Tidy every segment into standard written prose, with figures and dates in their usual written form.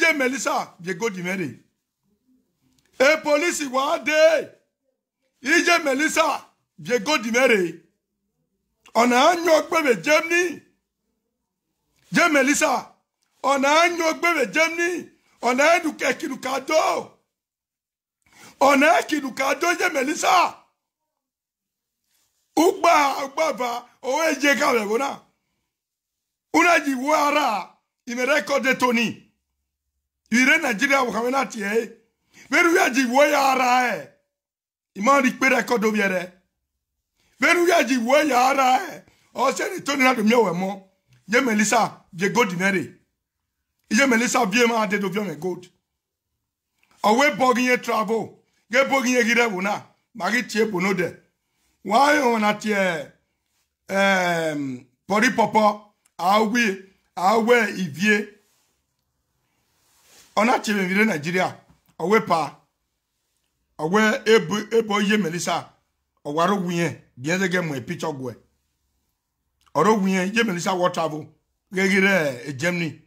Ije Melissa, Diego Dimere. E police wade. Ije Melissa, Diego Dimere. On a un bébé Germany. Je Melissa. On a un bébé Germany. On a un qui nous cadeau. On a un qui nous cadeau, je Melissa. Uba va. Owe jeka webona. Una jiwara. Il me recorde Tony. Il est Nigeria ou Kamena tie. Veru ya jiwara e. Il m'a dit que recorde biere. Veru ya jiwara e. O se ni Tony na do mi owemo. Je Melissa, je go dinere. Je Melissa vie ma de do vie me gold. Owe boginye travel. Ge boginye gire wona. Mari tie bono de. Why on a tie pori popo awe ivie. On a tie vire Nigeria. Owe pa. Owe ebo ye Melissa. Owaro wiye. Bien de game picture gwe. Oro wiye ye Melissa what travel. Ge gire Germany.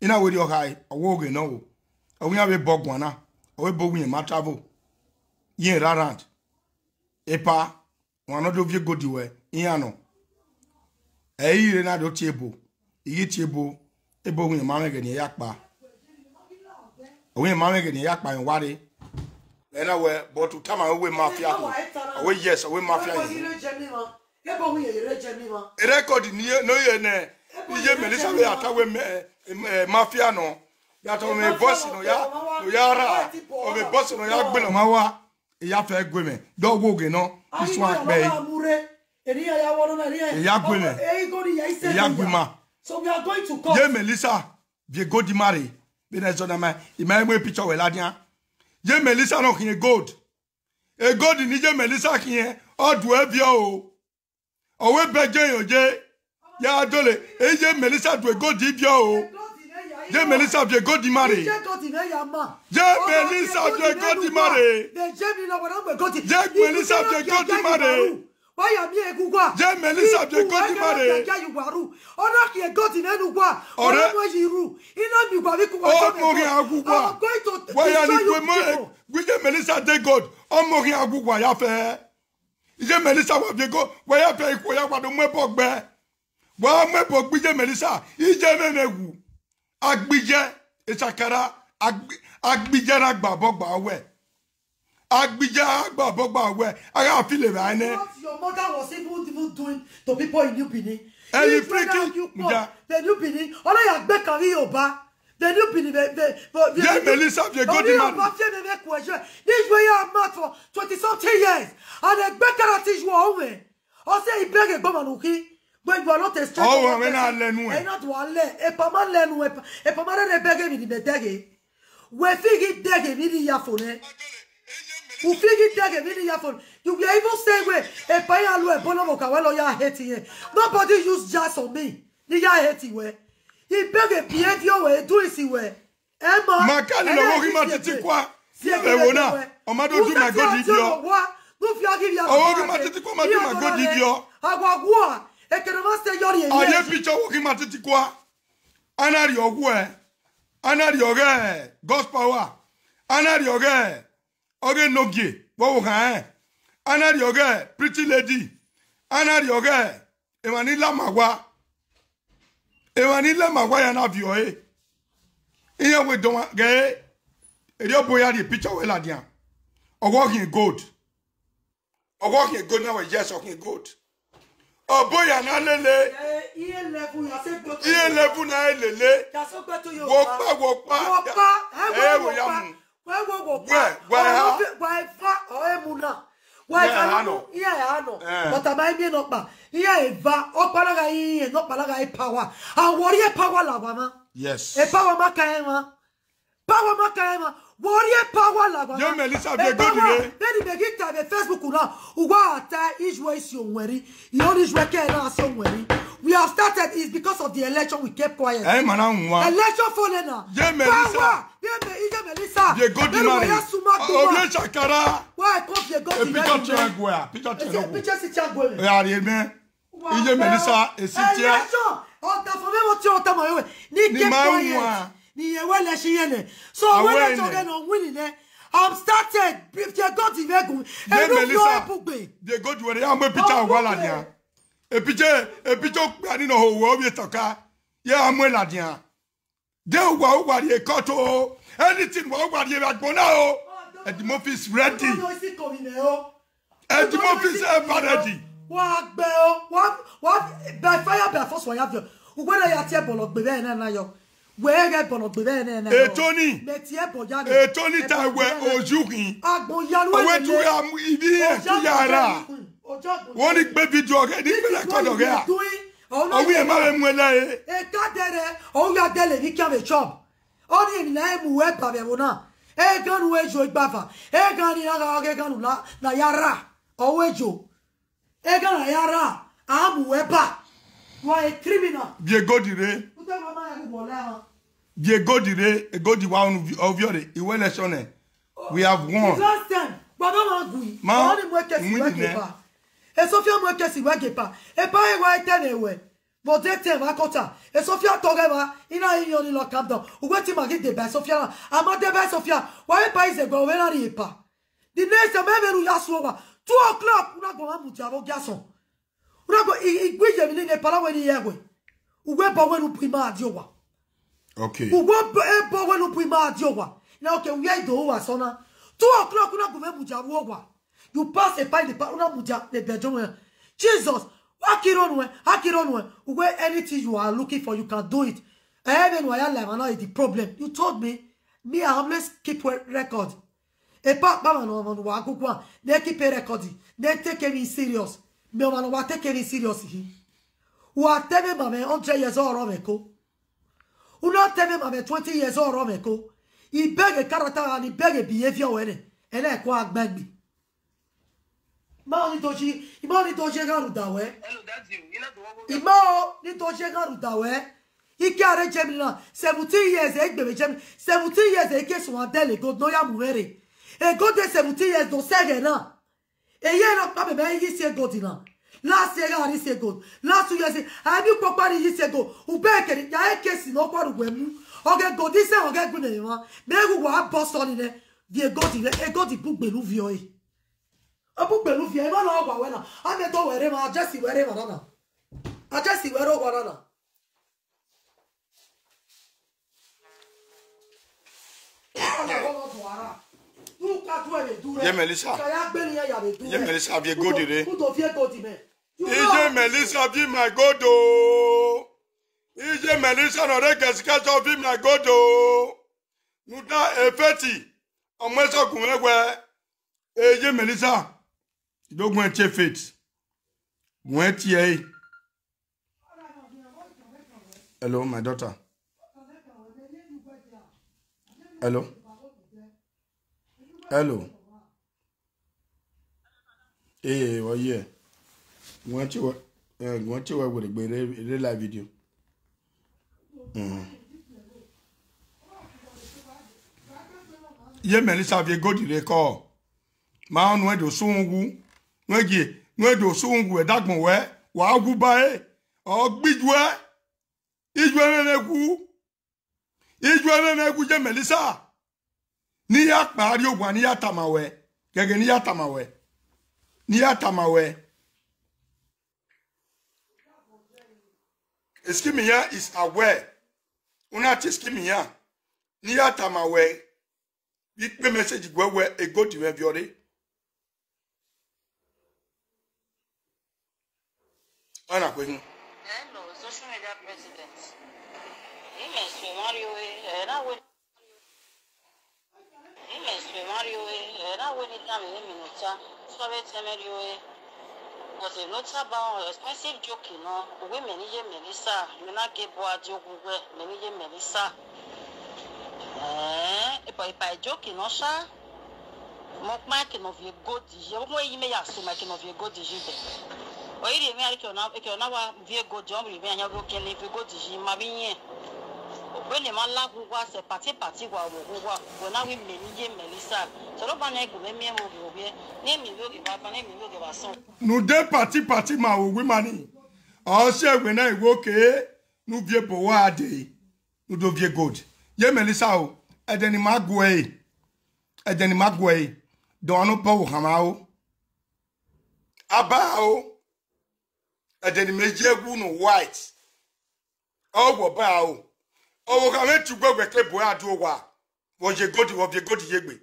Ina we your high. Owo ge no. Owe awe bogwana. Owe bo wiye ma travel. Ye rarant. Epa wana do vie godiwe iano eyire na do tiebo iyi tiebo ebo hu ma mege ni yakpa owe ma mege ni yakpa en ware na we but to tama we mafia owe yes owe mafia ebo hu ye Germany ma record ni no ye ne iye Melissa we atawe mafia no ya to me boss no ya ra o me boss no ya gbe no ma wa ya fe gweme do woge no this one be ya gweme ya gwema. So we are going to court. Ye Melissa vie go di mari be na zona ma ima we picture we ladian ye Melissa no kin gold e gold ni ye Melissa kin odu ebia o we beje yoje ya dole e ye Melissa do gold ibia o je Melissa vie go di mari je Melissa vie go di mari je Melissa vie go di mari why mi egugwa je Melissa vie go di mari ona ki ego ti nenu gwa ona mo yiru ino bi gwa bi ku o mo ri agugwa why ya ni pe mo je Melissa de god o mo ri agugwa ya fe je Melissa wa vie go why ya pe iko ya kwado mo ebogbe wa mo ebogbe je Melissa ije menegu agbije isakara agbije na gbabogba we agbije gbabogba we aga feel ba ne what your mother was even doing to people in New Benin any freaking the New Benin ola ya gbe kan ri Yoruba the New Benin yeah Melissa vie go di man this way you mad for 20-something years and the gbe teach you owe o say ibege gbo manuki. But you are not a stranger. Oh, we na lenu e. E not wa le. E pa ma lenu e pa ma re bege mi di bedege. We figi dege mi di yafone. U figi dege mi di yafone. You be even say we e pa ya lo e bono mo ka we lo ya hate ye. Nobody use jazz on me. Ni ya hate we. He bege pie di o we do isi we. E ma kali lo wo ki ma titi kwa. E wona. O ma do my god video. No fi agi ya. O wo ki ma titi kwa ma do my god video. Agwagwa. Aye picture woki matiti kwa anari ogwe anari oge gospel wa anari oge nogie wo kan anari oge pretty lady anari oge emanila magwa ya na vio iye we don ge eri oboya the picture we la dia ogwo kin gold na we yes okin gold. Oh boy, na lele. Iye level na lele. Wopa. Wo ya mu. But am I being up? Eva, Opalaga, and not Palaga power. And warrior power, Lavama. Yes. A power Makaema. Power Makaema. Warrior power, Lavama. Young Melissa, be good today. Then he begin to have a Facebook now. What is waste you worry? You always reckon us worry. We have started is because of the election. We kept quiet. Hey, man, election for now. Young Melissa. Melissa. Be good money. Oh, Shakara. Why come you go to picture si changwe. Yeah, amen. Young Melissa is here. On t'a formé votre temps, ni kept quiet. Ni ewele shiyene. So when I talk on winning I'm started if they got the vegu. And look no epugbe. They go to where I'm a picture of Waladia. A picture I didn't know who we talk. Yeah, I'm Waladia. They what you cut anything what you like Bonao. And the muff is ready. And the muff is ready. What by fire by force I have you. When I have bolok be na yo. Where get bolok be na. Tony. Metie bojani. Tony ta we ojukin. Agbonyanu we tu am ibi tu yara. Wọ́n ní gbé video ọ̀gẹ́ ní gbé record ọ̀gẹ́. Owi e ma be mu ele. E ka dere, o ya dele ni kia me chop. Oni na e mu we pa be wona. E gan we jo igbafa. E gan ni na ga gan na yara. O we jo. E gan na yara. Am we pa. You are a criminal. Diego dire. Diego dire, e go di wa of your election. We have won. Last time, baba mangui. Ma oni mo kesi we ke pa. E Sofia mo kesi we ke pa. E pa e wa tene we. Mo de te va kota. E Sofia togeba ina yin oni lo calm down. Ugwe ma gi de ba Sofia. Ama de ba Sofia. Wa e pa is go we na ri pa. The next time me ru ya so wa. 2 o'clock una go ma mu ti abo gason. Unago igweje mini ne pala weni yewe. Uwe bo wenu prima adiowa. Okay. Uwe bo wenu prima adiowa. Na okay we do wa sona. 2 o'clock una go me muja wowa. You pass a pine the una muja the bedroom. Jesus, Akironwe. Uwe anything you are looking for you can do it. Even why I is the problem. You told me I always keep record. E pa mama no wa gugwa. They keep a record. They take me serious. Me o mano wa take it serious hi. Wa teme mame 100 years old romeko. Una teme mame 20 years old romeko. I beg character and I beg behavior wene. Ene kwa agbegbi. Ma ni toji garu dawe. Hello, that's you. You know the one. Ima ni toji garu dawe. Ike are jemina 17 years egbebe jem 17 years eke so adele go no ya muere. E go de 17 years do sege na. E ye no pa be yi se go dina. Last year I say go. Last 2 years I be popari yi se go. U be kere ya e kesi no kwa rugwemu. Oge go di se oge gu ne ma. Me gu wa boss on ne. Die go di e go di book belu vio e. A book belu vio e ma no gwa we na. A me to were ma just were ma na. A just were o gwa na. Ye Melissa. Ye Melissa vie go dire. Ije Melissa vie my godo. Ije Melissa no re kesika so vie my godo. Nuda efeti. Omo so kun egwe. Ije Melissa. Dogun enche faith. Won ti e. Hello my daughter. Hello. Hello. Oh yeah. Want you with the live video. Ye Melissa vie go di record. Ma no do sungu. No do sungu e dagbon we. Wa gu ba e. O gbiju e. Iju ene ku Ye Melissa. Ni ya pari ogwa ni ya tamawe. Gege ni ya tamawe. Ni ya tamawe. Eskimiya is aware. Una teskimiya. Ni ya tamawe. Bi message gwewe e go di we biore. Ana kwe. Hello, social media president. Imesi Mario era we. Imesi Mario era we ni tami ni minuta. So be temerio was a not about expensive joke, you know. Women Ye Melissa, you not get boa joke we Ye Melissa. If I joke no sha. Mock making of your good you may ask making of your good disease. Or you may if you're now via good job, you may have broken if you go to Jim Mabine. When the man love was a party while we now we may Melissa. So don't make me name me will give up and name me will give us some. No de party ma women. All share when I woke no vie boa day. No do vie good. Ye Melissa o. Edeni magwe. Edeni magwe. Dono pa o hamao. Abao. Edeni mejegu no white. Oh bao. Oh kame tu gbe kle bo adu wa. Wo je godi yegbe.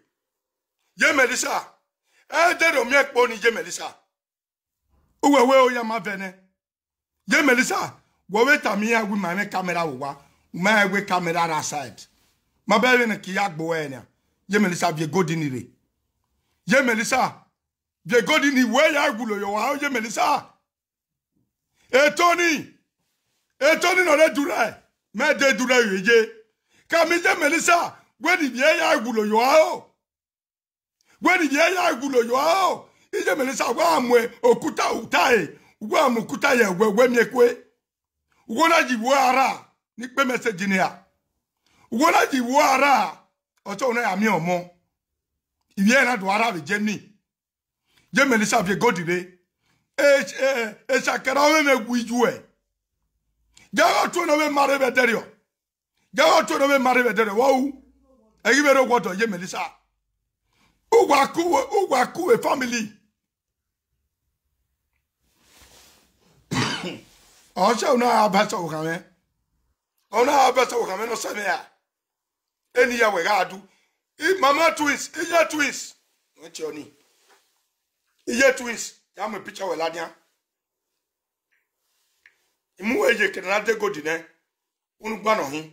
Ye Melissa. Edero mi ekpo ni ye Melissa. Uwe o ya ma vene. Ye Melissa. Wo we tamia wi ma me camera wo wa. Ma we camera ra side. Ma be ne ki agbo enya. Ye Melissa vie godi ni re. Ye Melissa. Vie godi ni we ya gulo yo wa ye Melissa. Etoni no le dure. Me de dure ye. Ka mi ye Melissa. We di vie ya gulo yo wa. We di vie ya gulo yo wa. Ye Melissa wa amwe okuta utae. Wa mu kuta ye we mi ekwe. Wona ji wo ara ni pe message ni a. Wona ji wo ara o to na ya mi omo. Iye na do ara be jeni. Je Melissa vie godire. Shakara we me guiju e. Jago to na we mare be derio. Jago to na we mare be derio. Wo. Eyi be ro godo je Melissa. Ugwa ku e family. Ocha una abasa o kame. Ona abasa o kame no same ya. Eni ya we ga adu. Mama twins, iya twins. What you need? Iya twins. Ya me picture we ladia. Imu we je kenana de godi ne. Unu gba no hin.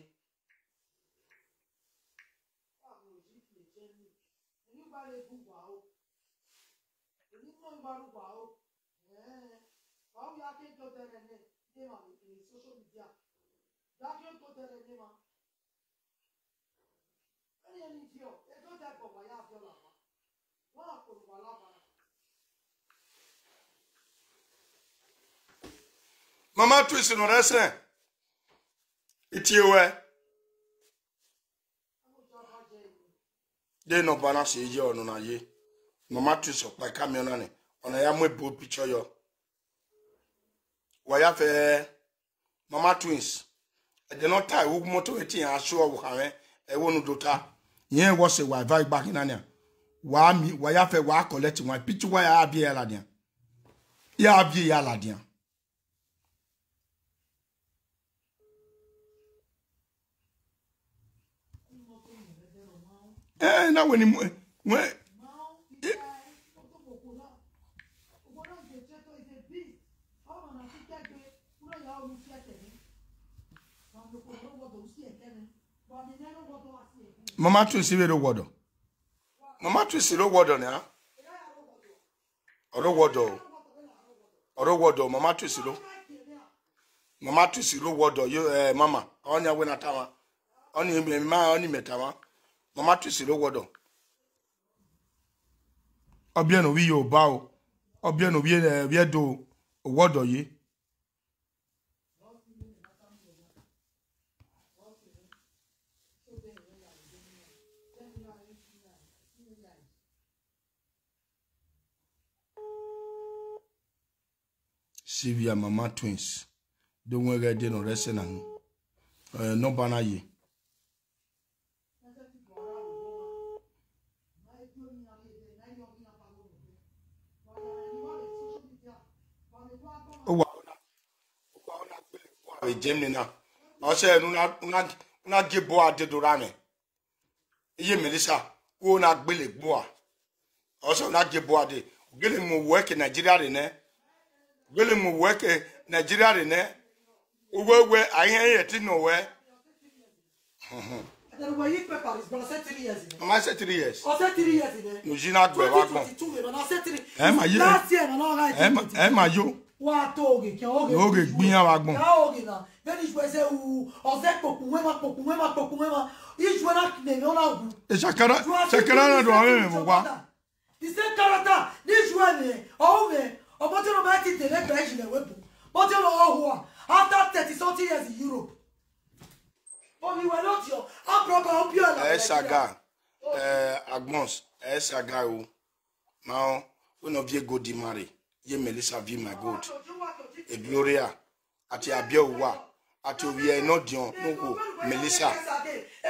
Mama twist no rese. Itiwe. De no bana se je onu na ye. Mama twist op like camion na ne. Ona ya mo bo picture yo. Wa ya fe Mama twins. E de no tie wo moto eti an aso wo kan e wonu dota. Yen wo se wa vibe back in ania. Wa mi wa ya fe wa collect one picture wa ya abie ya ladia. Ya abie ya ladia. Na when Mama twins we do wodo. Mama twins do wodo na. Oro wodo mama twins do. Mama twins do wodo yo mama onya we na tawa. Oni mi ma oni metawa. Mama twisi lo wodo. Obia no wi yo ba o. Obia no wi do wodo yi. Sivia Mama twins. Don't we get no rest na. No bana yi. Gemini I said, una give boa de durame. Ye Melissa, who not Billy Boa. Also, not give boa de. William will work in Nigeria in there. William will work in Nigeria in there. Where I ain't it nowhere. Then when you prepare, it's going to say 3 years. I said 3 years. I said 3 years in there. No, she not going to 22, and I said 3 years. Last year, and all right. Emma, you. What toge? Oge, Bian Wagon. Oge na. Then it was a Ozeko Pumema. Each one up the Nona. Shakara do I He said, Carata, this one, oh, or what you about it, the leverage in the weapon. But you know, after 30 years in Europe. But we were not your proper opioid. Saga, Agmons, Saga. Now, when of you go di marry. Ye Melissa vie my God. E Gloria ati abia uwa Ati owie no dion no go Melissa. E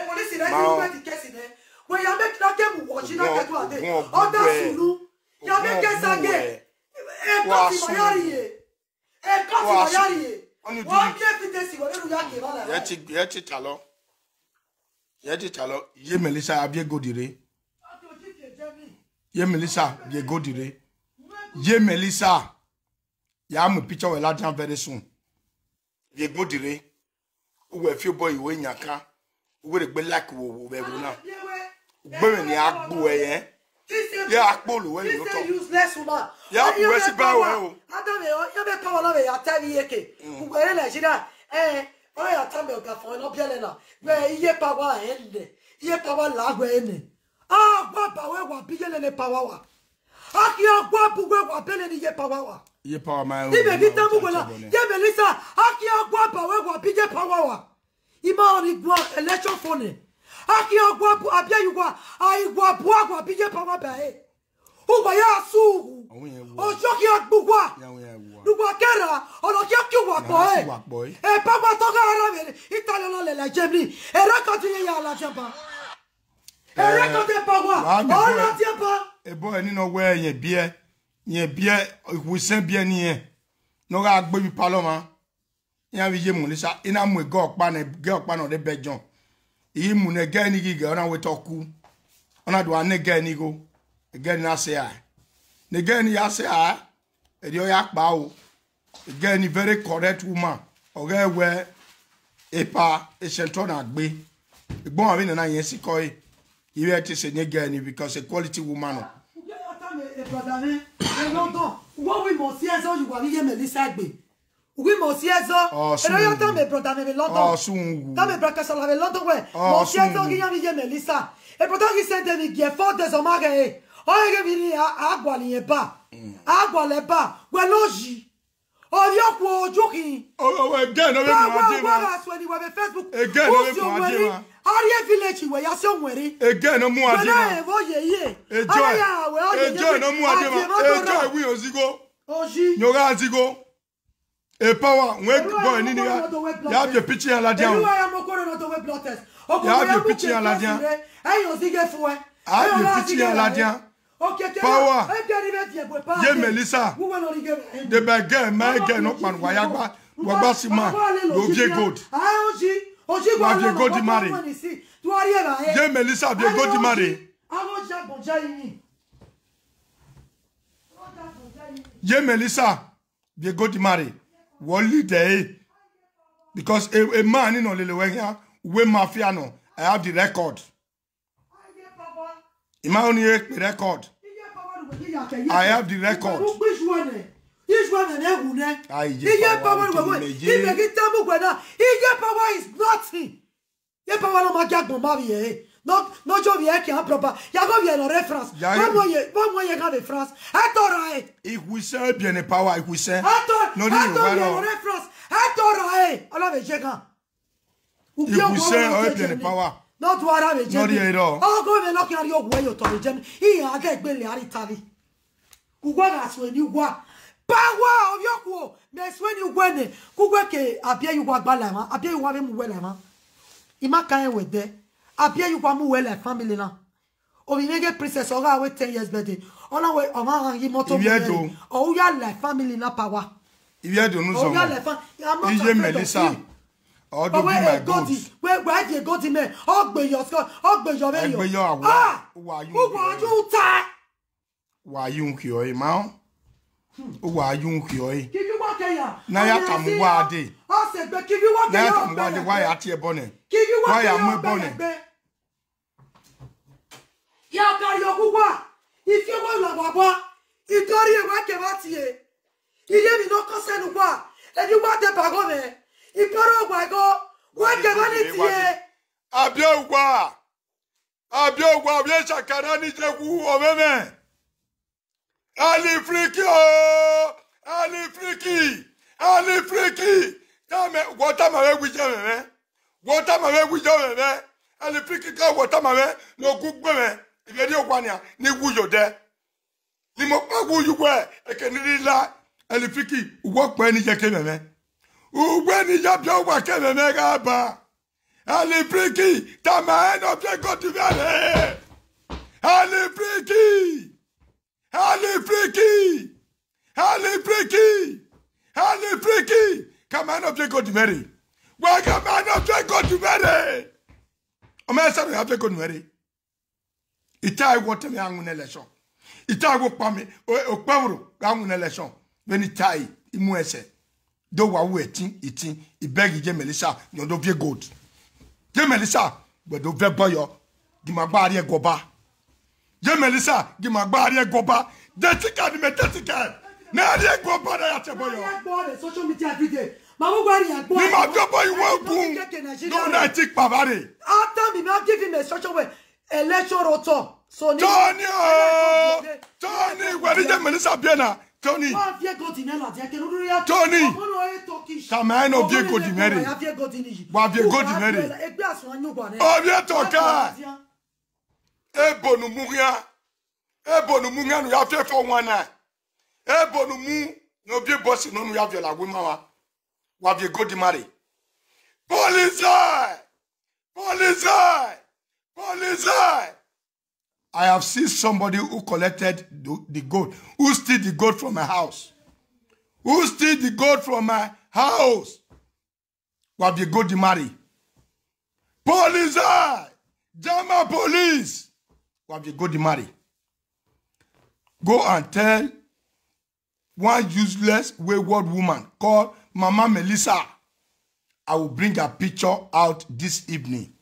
police na you get case there. When you make that game watch na get to ade. Other sulu. You make case again. E kasi mayari e. E kasi mayari e. What evidence you want to yaki wala. Yeti talo. Ye Melissa abie godire. Ye Melissa ye godire. Ye Melissa. Ya mu picture we ladian very soon. Ye godire. Uwe few boy we nyaka. Uwe de gbe like wo be wo na. Gbe ni agbo eye. Ya agbo lo we lo to. Useless woman. Ya we si ba we o. Adame o, ya be power na be ya tavi yeke. Uwe le jira o ya tambe o ka fo no biele na. Gbe iye power ende. Iye power la gbe ene. Gba ba we wa bigele ne power wa. Aki agba bu we wa bele ni iye power wa. Iye power ma o. Ibe ki tamu wala. Ye Melissa, aki agba ba we wa bige power wa. Ima oni gwa election phone. Aki agwa bu abia yugwa ai gwa bu agwa bige power ba e. Ugwa ya su. Ojo ki agbugwa. Lugwa kera, ono ki akwa po e. E papa to ga ara mere. Italian le la jemni. E record ye ya la jamba. E record de power. Ono ti pa. E boy ni no we yen bie iwusen bie ni yen. No ga gbe bi parlement. Yan wi ye Melissa ina mu go pa no de bejon. Yi mu ne ga ni gi ona we toku. Ona do ane ga ni go. E ga ni ase ai. Ne ga ni ase ai. E di o ya pa o. E ga ni very correct woman. O ga we epa e sento na gbe. Egbon awi na yen si ko e. Iwe ti se ne ga ni because a quality woman. What we must hear so you want to Melissa gbe. Oui, monsieur Zo. Et là, attends, mes brother, mais London. Dans mes brother, ça l'avait London, ouais. Monsieur Zo, qui y a mis Melissa. Et pourtant, il s'est dit, qui est fort des hommes, oh, il est venu à Guali, pas. À Guali, pas. Ouais, logi. Oh, yo, quoi, joking. Oh, again, no, Facebook. Again, no, Arie village, ouais, y'a son weri. Again, no, moi, je voyez. Ejo, no, moi, Ejo, oui, Ozigo. Oji. Nyora Ozigo. E power we boy ni ya have your picture en la dia. You are mo ko no to we blood test. You have your picture en la dia. Ayo zige fun e. Have your picture en la dia. Power. Ye Melissa. De bagay my girl no pan wa yagba. Wa gba si man. Lo vie gold. Oji gwa no gold marry. Ye Melissa be gold marry. Awo ja bonja yin. Ye Melissa be gold marry. Wally day because a man in only we mafia no I have the record. Imagine the record. I have the record. Power is nothing. Ye power no magag bon marie. No jo vie qui a proper. Ya go bien en référence. Bon moyen quand de France. Attends. Il vous sait bien le power, il vous sait. Attends. Non en référence. Attends. On va checker. Ou bien vous sait bien le power. Non toi là mais non rien non. Oh go me no kan ri ogwo yo to le jemi. I aga egbe le ari tali. Kugwa ga so ni ugwa. Power of yoku. Me so ni ugwa ne. Kugwa ke abia ugwa gbala ma. Abia ugwa be mu wele ma. Ima kan we de. Abia you kwa mu wele family na. Obi mege princess oga we 10 years birthday. Ona we o ma ran yi moto mu. O ya la family na power. Il vient de nous sommes. Il est Melissa. Oh do be my god. Where dey go di me? Ogbe your score. Ogbe your me yo. Ah! Who you ta? Wa yun ki o e ma. O wa yun ki o e. Give you what ya? Na ya kam wa de. O se gbe give you what ya? Na ya kam wa de why ati e bone. Give you what ya? Why am bone? Ya ka yo kuwa. If you want la baba, itori e wa ke ba ti e. Ile mi no concern wa. E di wa de bago me. Iparo gwa go. Wa ke ba ni ti e. Abiogwa. Abiogwa obi sakara ni jeku o meme. Ali Friki oh! Ali Friki! Ali Friki! Tame wota mawe wije meme. Wota mawe wije meme. Ali Friki ka wota mawe no gugbe me. Ibedi okwania ni wuyo de. Ni mo pa wuyo we e ke ni la Ali Friki wo pe ni je ke meme. Ugweni yapia wakene negaba. Alibriki, tamaen obje Godimere. Alibriki. Alibriki. Alibriki. Alibriki. Tamaen obje Godimere. Wagaman obje Godimere. Omesa no obje Godimere. Itai wote me angu election. Itai wo pame o pawro angu election. When itai imuese. Do wa wu etin ibegi je Melissa no do vie gold. Je Melissa we do ve boyo di magbari egoba. Je Melissa di magbari egoba. Detika di metetika. Na ari egoba na ya te boyo. Social media every day. Mamu gwari agbo. Ni ma do boy wo gun. No na tik pavare. After me now give him a social way election rotor. So Tony we je Melissa biena. Tony. Tony. Tamaen obje Godimere. Wabie Godimere. Obje toka. Ebonu muria. Ebonu muria no ya fe for wana. Ebonu mu no obje boss no no ya vie la wima wa. Wabie Godimere. Police! Police! Police! I have seen somebody who collected the gold, who stole the gold from my house. Who stole the gold from my house? What the gold marry? Police! Jama police! What the gold marry? Go and tell one useless wayward woman called Mama Melissa. I will bring a picture out this evening.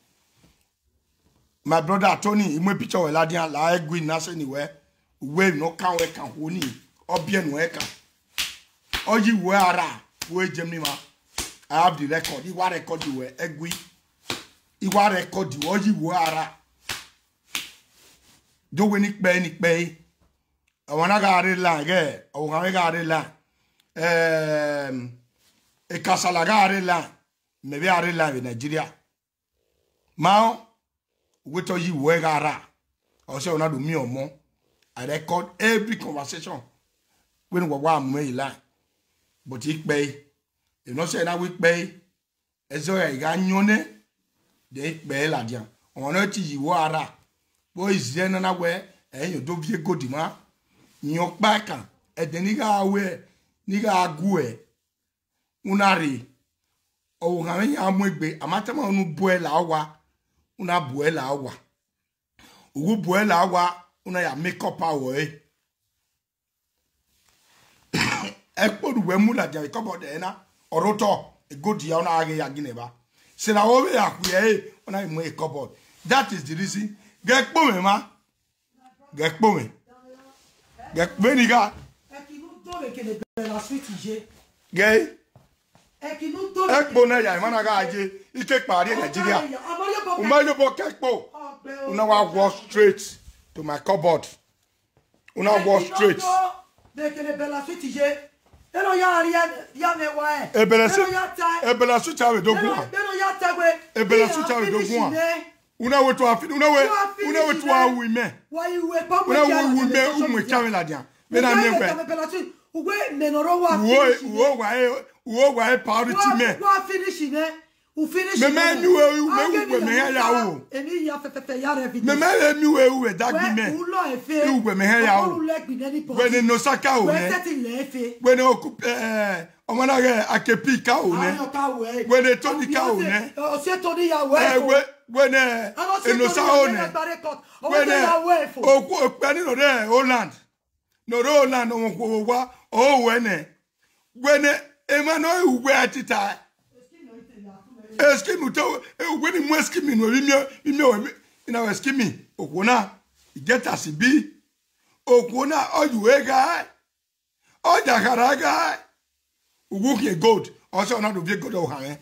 My brother Tony, imwe picture we ladian la egwi nase anywhere. We no kan we kan honi. Obie no eka. Oji we ara we Germany ma. I have the record. Iwa record we egwi. Iwa record oji we ara. Do we ni pe. I wanna ga re la ge. O ga re la. E kasala ga re la. Maybe are la in Nigeria. Mao we tell you where gara. Also, not do me or more. I record every conversation when we were me line. But it pay. You know, say that we pay. As though I got yone, they pay la dian. On earth, you were. Boy is then another and you don't be a good man. Your back and the nigga away, nigga agwe. Unari. Oh, how many amwebe, a matama unu buela awa. Una buela awa. Ugu buela awa, una ya make up away. Ekpo duwe mula dia ikobo de na oroto e good ya una age ya gineba. Se na owe ya kuye una mu ikobo. That is the reason. Gekpo me ma. Gekpo me. Gekpo ni ga. Ekinu to we kele la suite je. Gay. Ekinu to. Ekpo na ya mana ga aje ike pari Nigeria. Umayo bo kekpo. Una wa walk straight to my cupboard. Una walk straight. Ebela sucha we dogun. Ebela sucha we dogun. Una we to afin, una we to awu me. Una we me umwe chamela dia. Me na me we. Wo wa priority me. Wa finish me. U finish. Me me ya wo. Eni ya fefe ya revi. Me we dagbi me. U me ya wo. When no saka o ne. When o omana ge akepi ka o ne. When Tony ka o ne. O se Tony ya we. When no sa o ne. When o pani no de Holland. No Holland o wa o when Emmanuel we atita. Eskimi to when mu eskimi no mi ina eskimi okuna get as bi okuna ojuwe guy ojakaraga uguke gold also na do be gold o han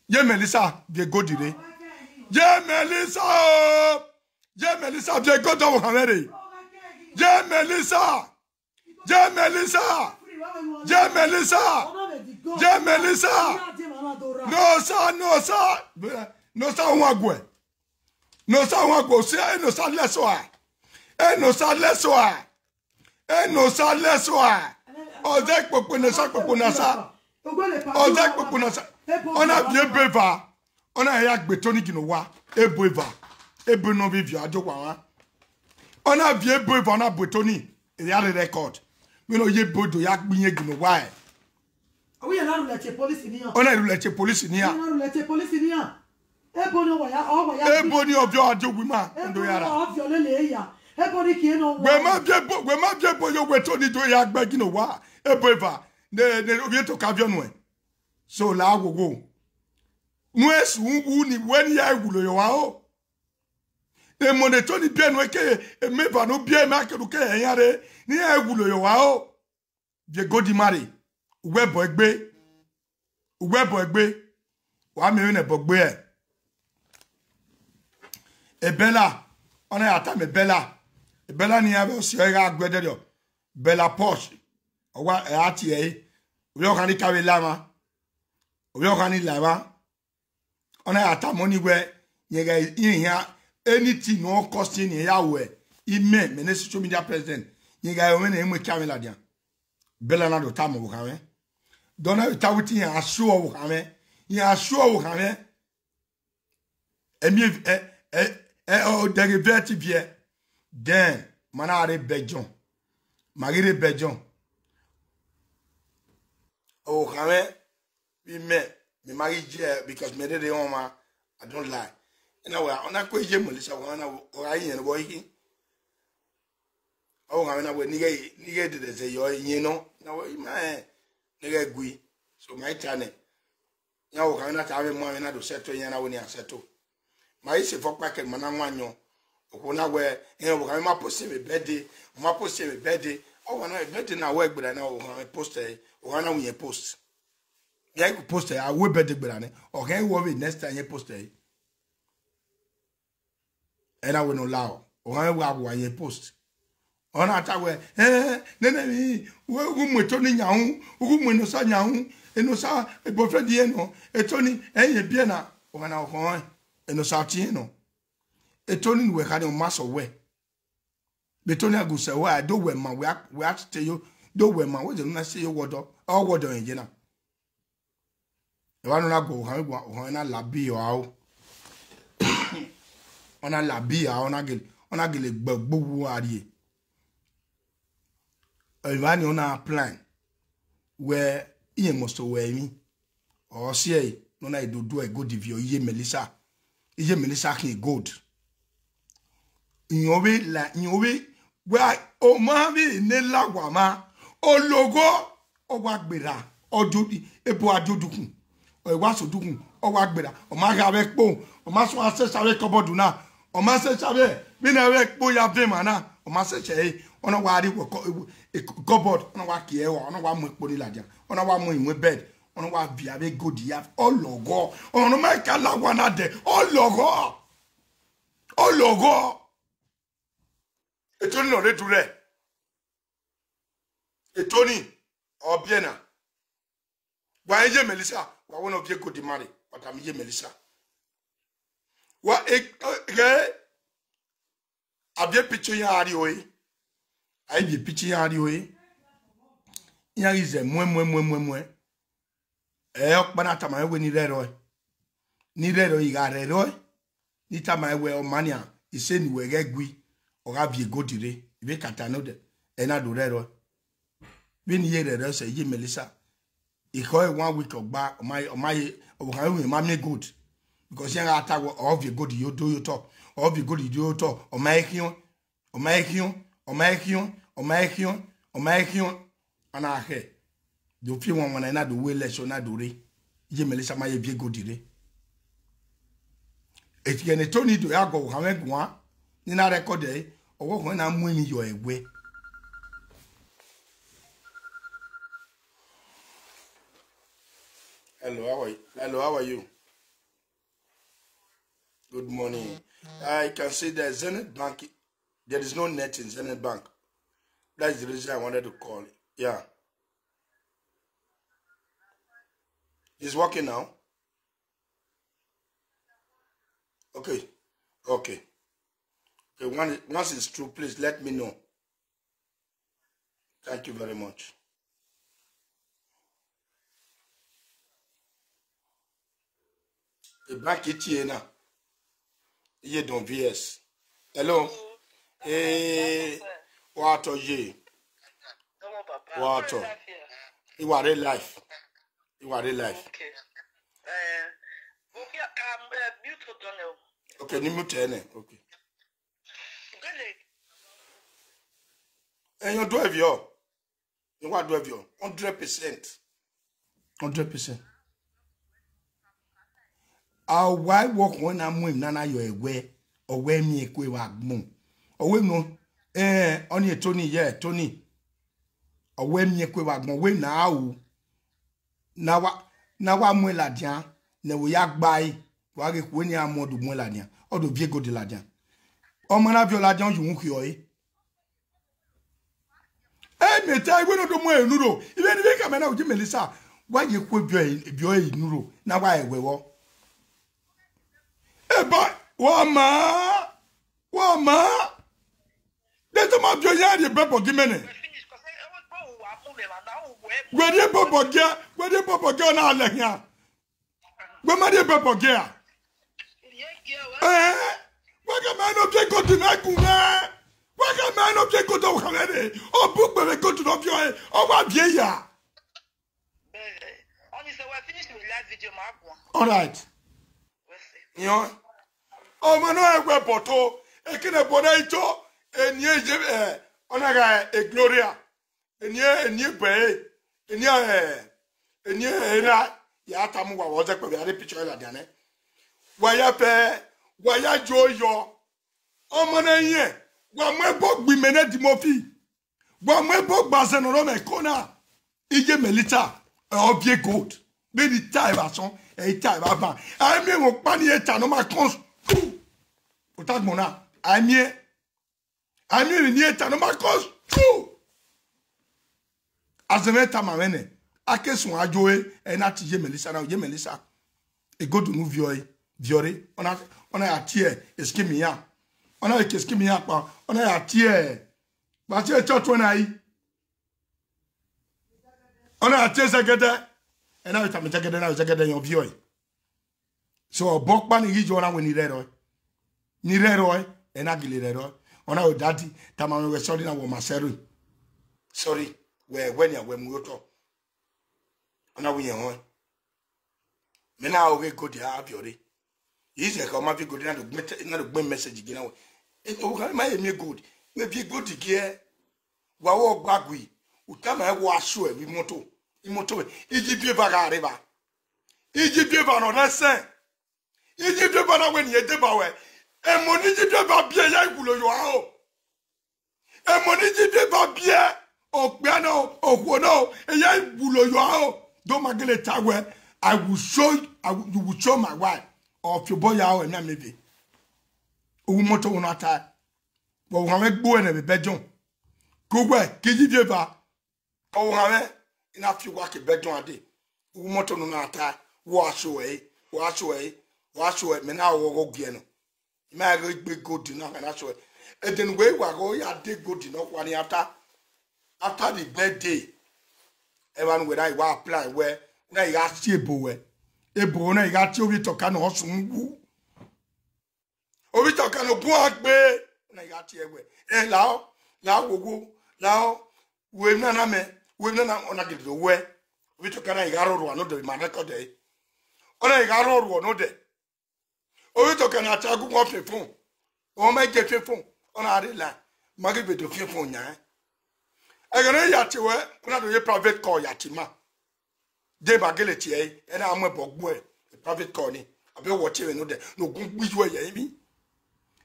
ye Melissa be gold re ye Melissa be gold o han re ye Melissa No sa wagwe. No sa wagwe. Se no sa lesoa. No sa lesoa. No sa lesoa. O dek popo na sa popo na sa. Oza kpokpona sa. Ona vie beva. Ona ya gbetoni ginowa. Ebeva. Ebe no vivio adokwa wa. Ona vie beva ona betoni. Il y a le record. Mais non, il y a beaucoup de gens qui ont été oui, on a roulé chez police. On a roulé chez police. On a roulé chez police. Et bon, on va et bon, on vient à Djogouma. On doit y aller. On va violer les gars. Et bon, qui est non. Oui, ma bien, on Tony doit y aller. Et bon, va. Ne viens au camion, nous. So là, go. Nous, ou ni wen ya gulo yo wao. E monetoni bien nous que me va nous bien ma que nous que yare ni ya gulo yo wao. Je godi mari. Webo egbe. Wa me ne bogbe e. E bella, on a ata me bella. E bella ni ave o si ga gbede dio. Bella Porsche. O wa e ati e. O yo kan ni kawe lama. O yo kan ni lama. On a ata money we nyega yin anything no costing yawe. Ime me social media president. Nyega yo me na emu kamera dia. Bella na do tamo wo kan we. Dona tawiti ya asho wo kan we. Ya asho wo kan we. Emi o derivati vie. Den manare bejon. Magire bejon. O kan we we me marry because me dey on ma I don't lie. And now on ko je Melissa wana o ayi en boy hi. O ga na we nige de say yo yin no. Na we ma nige gui. So my channel. Ya o ga na ta we mo na do settle yan na we ni asettle. My se for packet mana nwanyo. O na we en o ga ma post me birthday, ma post me birthday. O wa na birthday na we gbera na o ga post o ga na we post. Ya ku post I will bet the brane. Okay, we next time you post and I will not allow. Or I will post. On that way, then whom we Tony Yahu, whom we no son Yahu, and no sa a boyfriend Dieno, a Tony, and a Biena, or an alcohol, and no Sartino. A Tony we had a mass away. The Tony I go say, why I do when my we have to tell you, do when my words and not say your water, or water in Jenna. Wan na go han na labi o awo ona labi a ona gele gbogbo ari e wani ona plan where he must wear me or say no na do a good view ye Melissa can good inyowe where o ma bi ne lagwa ma o logo o wa gbera odudi ebo adudukun o wa so dukun o wa gbera o ma ga we po o ma so ase sawe kobodu na o ma se sawe bi na we po ya be mana o ma se che ona wa ri cupboard ona wa ki e wa ona wa mu epo ni ladia ona wa mu inwe bed ona wa bi ave godi ya o logo ona ma ka la wa na de o logo etoni no le dure etoni obiena wa eje Melissa wa one of you go di marry but am ye Melissa wa abie picture ya ari oyi ai bi picture ya ari oyi ya ize mwe okpana tama ewe ni rero yi ga rero ni tama ewe o mania ise ni we gegui o ga bi go dire ibe kata no de ena do rero bi ni ye rero se ye Melissa iko 1 week ogba o ga we ma me good because yan ata of you good you do you talk of you good you do talk o ma ekion ana he do fi won won na do we lesson na do re ye Melissa ma ye bi good dire etiene Tony do ya go ha me gwa ni na record e owo ko na mu ni yo egwe. Hello, how are you? Good morning. I can see that Zenith Bank, there is no net in Zenith Bank. That's the reason I wanted to call it. Yeah. It's working now? Okay. Once it's true, please let me know. Thank you very much. E bank iti na. Iye don VS. Hello. Wato ye. Wato. You are life. You are life. Okay. Mute tunnel. Okay, ni mute ene. Okay. And you drive your. You want drive your 100%. 100%. Our why walk when I'm with Nana you away or where me a wa moon. Or we no only Tony, yeah, Tony. Or when me a wa moon, we now. Now I'm well at ya, ne we yak by, wag when you are more to Molania, or the Viego de la Jan. O man of your Lajan, you won't you, eh, me tell you, no more, Nuro. Even if I come out to Melissa, why you quit your Nuro, now why we walk. Eh, but, Wama, there's a map your yard, your pepper, give me. Where the papa girl now, like ya? Where my dear papa girl? Eh? Why can man object go to Nakuna? Why can man object go to Hamede? Or book when go to the Pure? Or what, yeah? All right. You know? Oh, man, I wear poto. I can't afford it. And yes, Onaga, a Gloria. And yeah, pay. And yeah, ya tamu wa woza kwa vya picture la diane. Waya pe, waya joyo. Omana ye, wa mwebo gbimene dimofi. Wa mwebo bazen rome kona. Ije melita, obie gold. Beni tai bason, tai baba. Aimie mo pani eta no ma cons. Utak mona, aimie ni eta no ma cons. Azemeta mamene. Ake son ajoe e na ti Melissa na je Melissa e go to nu viore ona atie eskimi ya ona e eskimi ya pa ona atie ba ti e choto na yi ona atie segede e na ta me segede yon viore so bokpa ni hijo na we ni rero e na gile rero ona o daddy ta ma we sorry na wo maseru sorry we when ya we mu to ona we yan me na o go dey have your day is e ka ma fi go dey na do gbe message gina we e o ka ma me good me bi good here wa wo gbagui utama e wo aso e bi moto iji bi ba ga riba iji bi ba no lesen iji bi ba na we ni e de ba we e mo ni ji bi ba bi e ya igulo yo a o e mo ni ji bi ba bi e o pe na o ko no e ya igulo yo a o don't magele tagwe I will show you will show my wife of your boy yawo na maybe owu moto wona ta wo ha me gbo na be bejon gogwe kiji die ba o ha me ina fi wa ke bejon ade owu moto no na ta wo aso me na wo gie no ma go gbe good na na so e den we wa go ya de good no kwa ni after the birthday everyone where I wa apply where na ya ti ebo na ya ti obi to ka no sun wu obi to ka no bu agbe na ya ti ewe la we na ona gidi we obi to ka na ya ro no de ma record e ona ya ro no de obi to ka na ta gu mo fefun o ma je fefun ona ade la ma ge be to fefun nya agane ya ti we kuna do ye private call ya ti ma de bagele ti e na amwe bogbo e private call ni abi wo ti we no de no gun gbiju e mi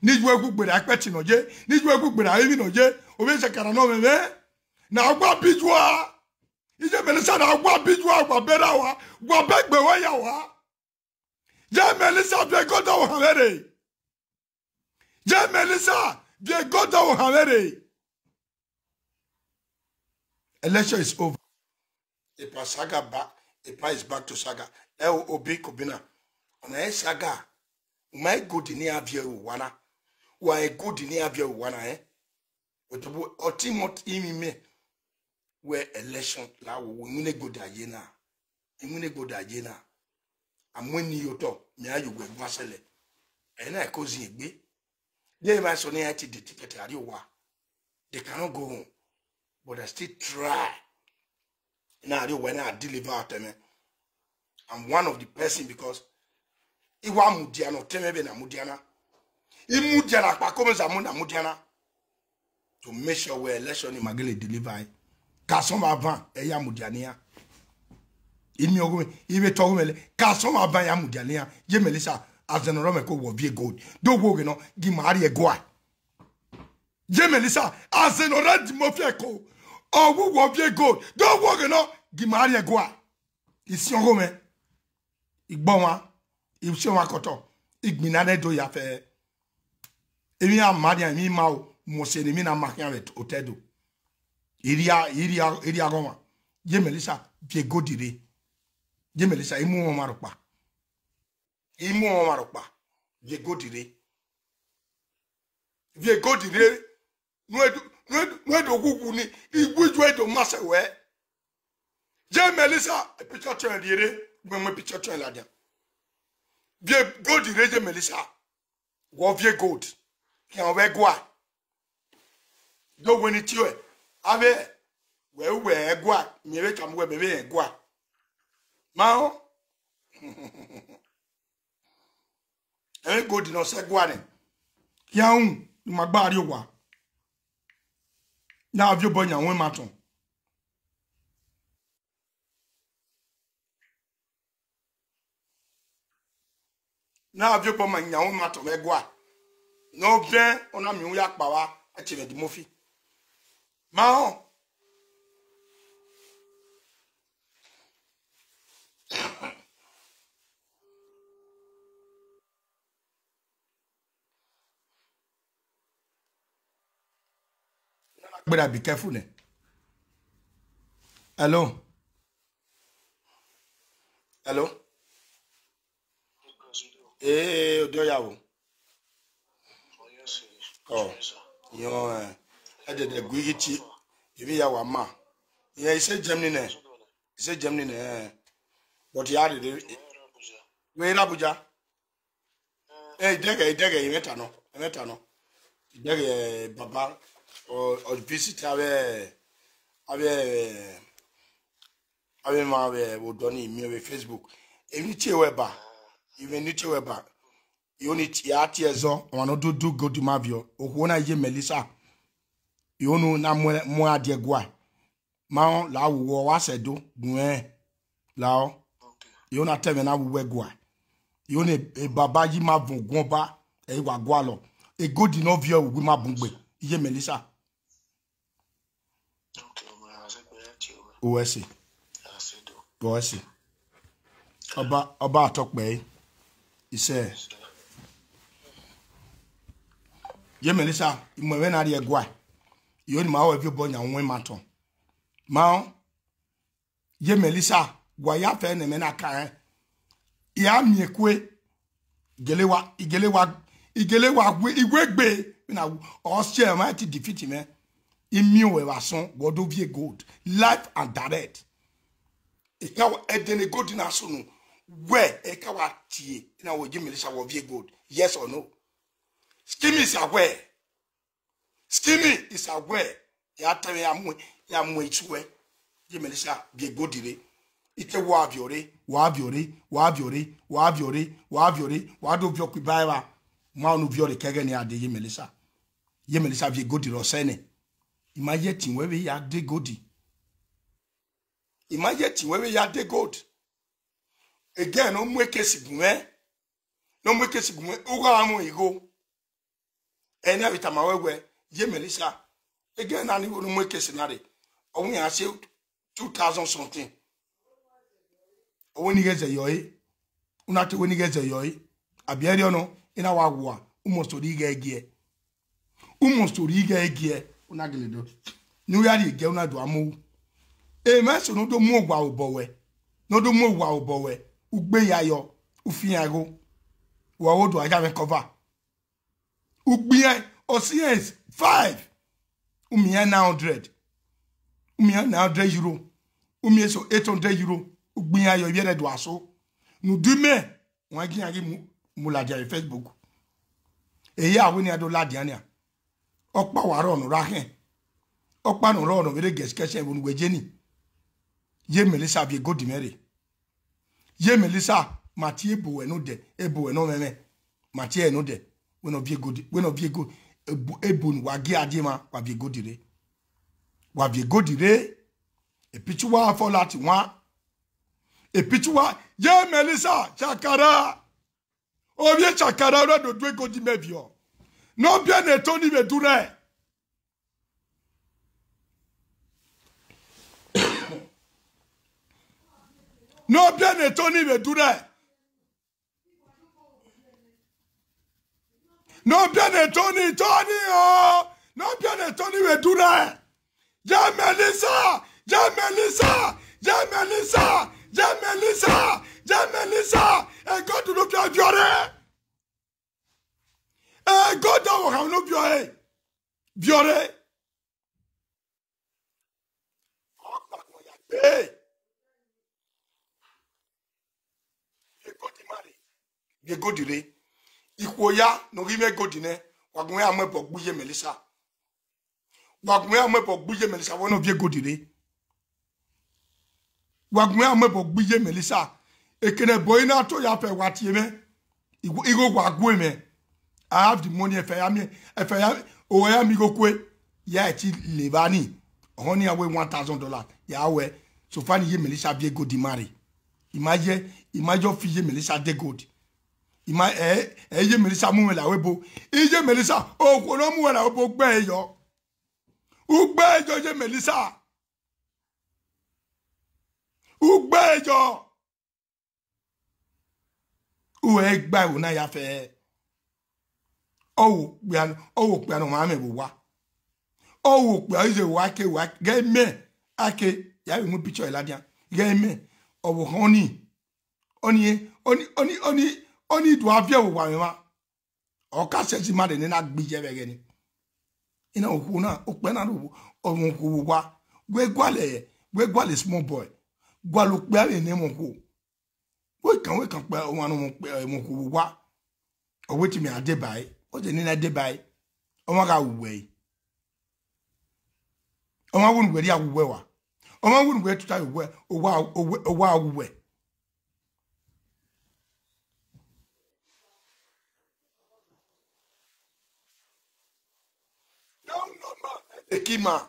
ni ju egugbere apeti no je ni ju egugbere ayi no je obi se kara no me na agba bijua ije Melissa na agba bijua agba bera wa gba begbe wa ya wa je Melissa be godo wo hamere je Melissa be godo wo hamere. Election is over. Epa saga back. Epa is back to saga. El obi kobina. Ona saga. My good ni avia wana. Wa e good ni avia wana Otobo otimot imi me. Where election la wo ngune good ajena. Ngune good ajena. amweni yoto me ayu gwe gwasele ena ekozi egbe they might so near the ticket at you they cannot go home but they still try now you when I deliver to me I'm one of the person because iwa mudiano temebe na mudiana imudiana kwa kome za mudiana to make sure we election in magele deliver kason avant eya mudiania imi ogome ibe to ogomele kason avant ya mudiania je melisa azenoro me ko wo vie gold do wo no gi mari egoa je melisa azenoro di mo fie ko o wo vie gold do wo no gi mari egoa isi ogome igbon wa ibse wa koto igbina ne do ya fe emi amari mi ma o mo se ni mi na makia vet otedo iria goma je melisa vie gold ire je melisa imu mo maropa imu o maropa vie godire nwedo gugu ni igbuju edo masewe je melisa picture train dire gbeme picture train la dia vie godire je melisa wo vie gold ki an we gwa do weni tiwe ave we gwa mi kam we bebe gwa mao e go di no se guare yaun ni magbari owa na avio bonya won maton na avio bonya won maton me gua no bien ona mi ya pa wa a ti di mofi ma better be careful ne. Hello. Odo yawo. Oh. Yo de guichi. Ibi yawo ma. Yeah, he said Germany ne. But ya de we Abuja. Dege imeta no. Dege baba or visit ave ma wodoni mi we Facebook even weba you need ya tiezo wano do go to mavio ohwo na ye Melissa you know na mo ade gwa ma la wo wa sedo gun la you na teme na wo gwa you ne baba yi ma bun gun ba e wa gwa lo e go di no vio wo ma bun gbe ye Melissa OSC. Oba atokpe. He said, "Ye Melissa, imwe na de gwa. Yo ni ma wo fi bonya won maton. Ma ye Melissa, gwa ya fe ne me na kan. Ya miekwe igelewa igwegbe na o share ma ti defeat me. Imi we wason godo vie gold life and direct ikawa edene gold na so no where ikawa tie na wo gi Melissa wo vie gold yes or no scheme is aware ya tare ya mu ichuwe gi Melissa vie gold dire ite wo aviore wa do vio kwibaiwa ma onu viore kege ni ade gi Melissa ye Melissa vie gold ro sene. Imagine where we are de gold. Again, no more case bume. Uga amu igo. And every time I wear ye Melissa. Again, I no more case nare. Only I say 2000 something. When you get a yoy, unati when you get a yoy, a biariono in our war, almost to riga gear. Unageledo nu yari ge una do amu e ma so no do mu ogwa obowe ugbe yayo ufiago wa wodo aja me cover ugbe OCS 5 umia 900 euro umia so 800 euro ugbe yayo yere do aso nous demain on a gagné mouladia Facebook et ya wini ado la diania okpa waro no rahen okpa no ro no vere geskese wonu wejeni ye Melissa vie go dimere ye Melissa Mathieu bo eno de ebo eno meme Mathieu eno de we no vie go ebo no wagi adima wa vie go dire e pichuwa fo lati wa e pichuwa ye Melissa chakara o vie chakara ro do dwe go dimevio no bien e toni be dure no bien e toni be dure no bien e toni oh no bien e toni be dure ja Melissa e go to look at your go down how no biore hey ye go dire ikoya no rime go dine wagun ya mo gbuye Melissa wagun ya mo gbuye Melissa won vie go dire wagun ya mo gbuye Melissa ekene boyina to ya fe watie me igo wagun me I have the money if I am o ya mi go kwe ya ti levani honey away $1,000 ya we so fani ye Melissa vie go di marry imagine fiye Melissa de good ye Melissa mu la webo ye Melissa o ko no mu la webo gbe yo ugbe jo ye Melissa ugbe jo o e gba wo na ya fe o pe anu ma me bo wa o pe ize wa ke ge me ake ya mu picture eladian ge me o wo honey oni do avia wo wa me ma o ka se ti ma de ni na gbije be ge ni ina oku na o pe na ro o won ku wa gwe gwale small boy gwalo pe ave ni mo ku we kan pe o anu mo ku wa o weti mi ade bai o de ni na de bai o ma ga wuwe o ma wonu gwe dia wuwe wa o ma wonu gwe tuta wuwe o wa wuwe the kima.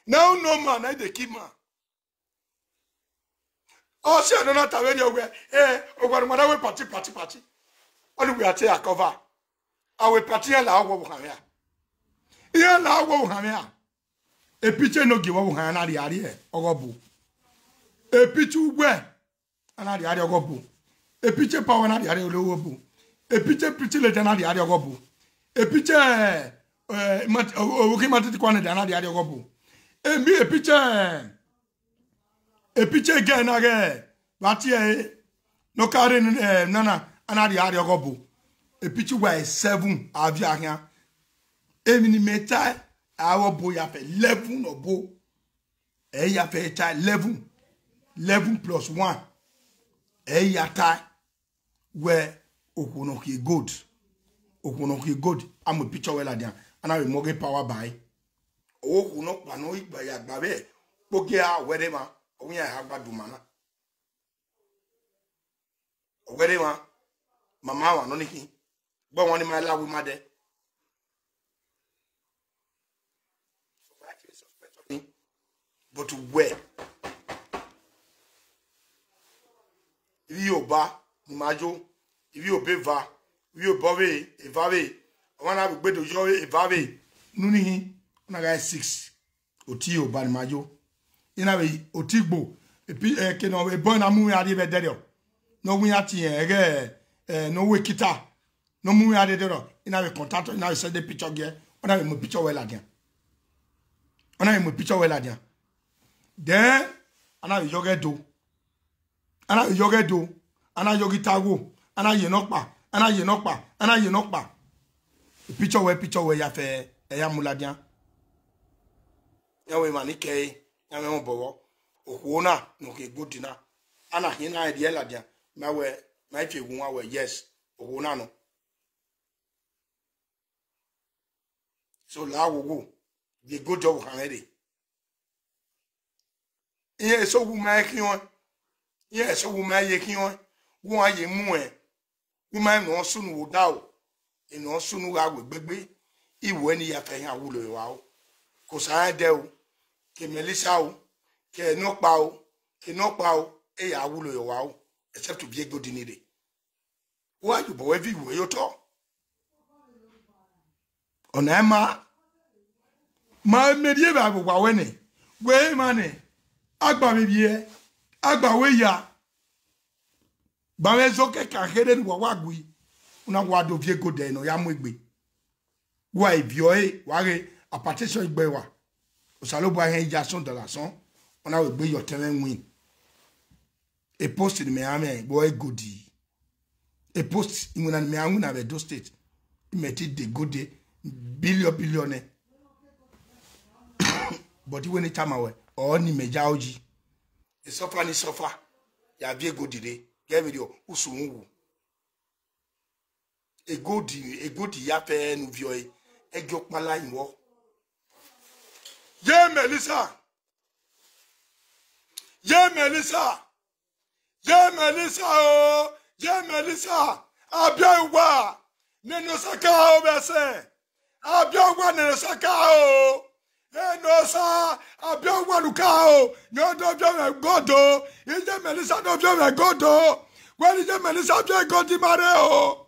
No man, I the kima. Oh, see, I don't know how to wear. Oh, what am I party? Only we are taking a cover. I will party and I will have here. Yeah, now will have here. A picture no give over hand at the area or boo. A picture where and at the area of boo. A picture power at the area of boo. A picture pretty late and at the area of boo. A picture. Oki matiti kwane dana di adi ogobu. Mi a picture again again. Batie no kare nana anadi adi ogobu. A picture where 7 avia here. Emi meta awo bo ya fe 11 obo. Ya fe ta 11 plus 1. Ya ta where okunoki good. Okunoki good. I'm a picture well adian. And I will moge power by. Oh, who no pano by a babe. Bokia, wherever, only I have bad dumana. Wherever, Mamma, no nicking. But one in my love with my day. But where? If you ba, Majo, if you obey va, if you obey, evave. One have bedo yo e vave nuni na ga 6 oti o ban majo ina be otigbo e ke no e bon amu ya de be dere no wi ati no we kita no mu ya de dere ina be contact ina be send the picture ge ona be mo picture well adian then ana be yoge do ana yogi tago ana ye nokpa picture where ya fe ya muladian ya we manike ya me bowo okuona no ke good na ana hina idea la dia ma we ma fi gun wa we yes owo na no so la wo go the good job kan ready iye so wu ma ki won iye so wu ma ye ki won won aye mu e wu ma no sunu wo da o ino sunu wa we gbegbe iwo ni ya fe yan awulo wa o ko sa de o ke Melissa o ke no pa o e ya awulo yo wa o except to be a good in it why you boy everywhere you talk on Emma ma medie ba gwa we mane agba me bie agba we ya ba we zo ke ka here ni wa gui una wa do vie go de no ya mo egbe wa ibio wa re a partition egbe wa o salobo ahen ja son de la son ona we gbe yo teren win e post in me boy goody e post in me na be do state imeti de gode billionaire but when it time away or ni meja oji e suffer ya vie goody de get video usunwu e goody ya fe nu vio e jokpala inwo ye Melissa oh ye Melissa abia neno saka o bese abia neno saka o eno sa abia luka o no do bia godo ye Melissa do bia godo when ye Melissa bia godi mare o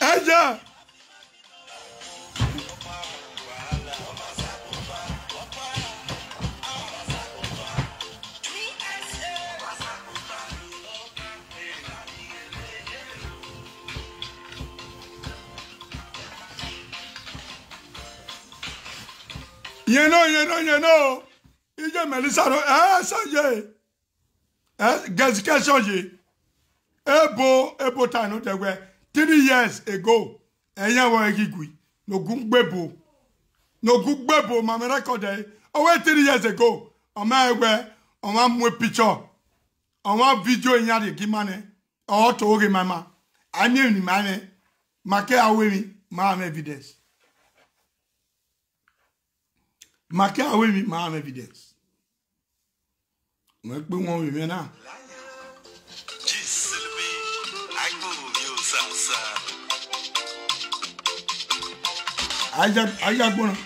Aja you know. Ije Melissa no sanje. Gazika changer. Ebo tanu tegwe 3 years ago. Eyan wo egigui. No gugbebo ma me record e. Over 3 years ago. O ma egbe, o ma mu picture. O ma video eyan de gimane. O to oge mama. Ani ni mane. Make awe mi ma am evidence. Make away with my evidence. Make me one with me now. I just gonna.